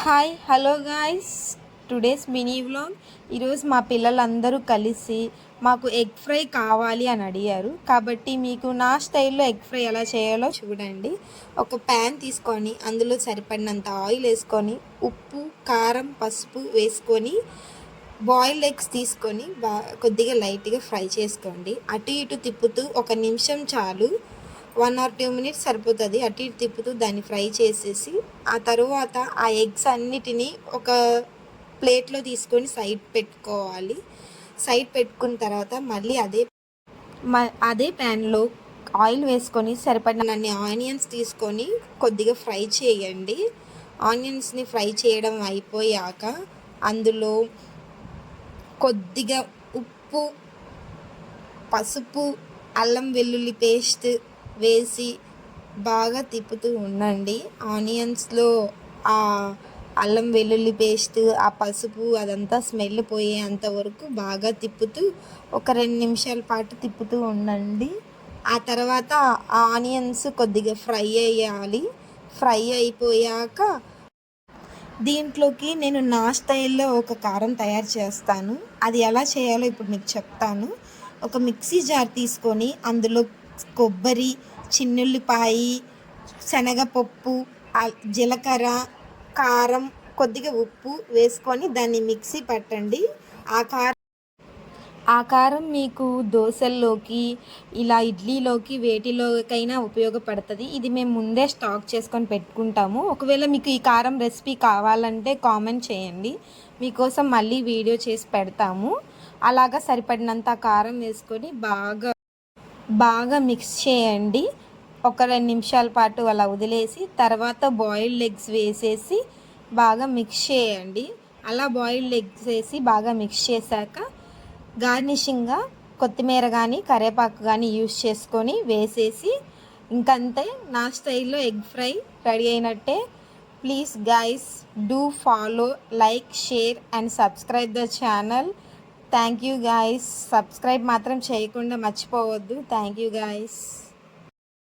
Hi hello guys, today's mini vlog. ఈరోజు మా పిల్లలందరూ కలిసి మాకు ఎగ్ ఫ్రై కావాలి అని అడిగారు. కాబట్టి మీకు నా స్టైల్లో ఎగ్ ఫ్రై ఎలా చేయాలో చూడండి. ఒక ప్యాన్ తీసుకొని అందులో సరిపడినంత ఆయిల్ వేసుకొని ఉప్పు, కారం, పసుపు వేసుకొని బాయిల్డ్ ఎగ్స్ తీసుకొని కొద్దిగా లైట్గా ఫ్రై చేసుకోండి. అటు ఇటు తిప్పుతూ 1 నిమిషం చాలు, 1 or 2 మినిట్స్ సరిపోతుంది. అటు ఇటు తిప్పుతూ దాన్ని ఫ్రై చేసేసి ఆ తరువాత ఆ ఎగ్స్ అన్నిటినీ ఒక ప్లేట్లో తీసుకొని సైడ్ పెట్టుకోవాలి. సైడ్ పెట్టుకున్న తర్వాత మళ్ళీ అదే ప్యాన్లో ఆయిల్ వేసుకొని సరిపడినన్ని ఆనియన్స్ తీసుకొని కొద్దిగా ఫ్రై చేయండి. ఆనియన్స్ని ఫ్రై చేయడం అయిపోయాక అందులో కొద్దిగా ఉప్పు, పసుపు, అల్లం వెల్లుల్లి పేస్ట్ వేసి బాగా తిప్పుతూ ఉండండి. ఆనియన్స్లో ఆ అల్లం వెల్లుల్లి పేస్ట్, ఆ పసుపు అదంతా స్మెల్ పోయేంత వరకు బాగా తిప్పుతూ ఒక 2 నిమిషాల పాటు తిప్పుతూ ఉండండి. ఆ తర్వాత ఆనియన్స్ కొద్దిగా ఫ్రై అయ్యాలి. ఫ్రై అయిపోయాక దీంట్లోకి నేను నా స్టైల్లో ఒక కారం తయారు చేస్తాను. అది ఎలా చేయాలో ఇప్పుడు మీకు చెప్తాను. ఒక మిక్సీ జార్ తీసుకొని అందులో కొబ్బరి, చిన్నుల్లిపాయి, శనగపప్పు, జీలకర్ర, కారం, కొద్దిగా ఉప్పు వేసుకొని దాన్ని మిక్సీ పట్టండి. ఆ కారం మీకు దోశల్లోకి, ఇలా ఇడ్లీలోకి, వేటిలోకైనా ఉపయోగపడుతుంది. ఇది మేము ముందే స్టాక్ చేసుకొని పెట్టుకుంటాము. ఒకవేళ మీకు ఈ కారం రెసిపీ కావాలంటే కామెంట్ చేయండి, మీకోసం మళ్ళీ వీడియో చేసి పెడతాము. అలాగా సరిపడినంత కారం వేసుకొని బాగా మిక్స్ చేయండి. ఒక 2 నిమిషాల పాటు అలా వదిలేసి తర్వాత బాయిల్డ్ ఎగ్స్ వేసేసి బాగా మిక్స్ చేయండి. అలా బాయిల్డ్ ఎగ్స్ వేసి బాగా మిక్స్ చేశాక గార్నిషింగ్గా కొత్తిమీర కానీ కరివేపాకు కానీ యూస్ చేసుకొని వేసేసి ఇంకంతే, నా స్టైల్లో ఎగ్ ఫ్రై రెడీ అయినట్టే. Please guys, do follow, like, share and subscribe the channel. Thank you guys. Subscribe మాత్రం చేయకుండా మర్చిపోవద్దు. Thank you guys.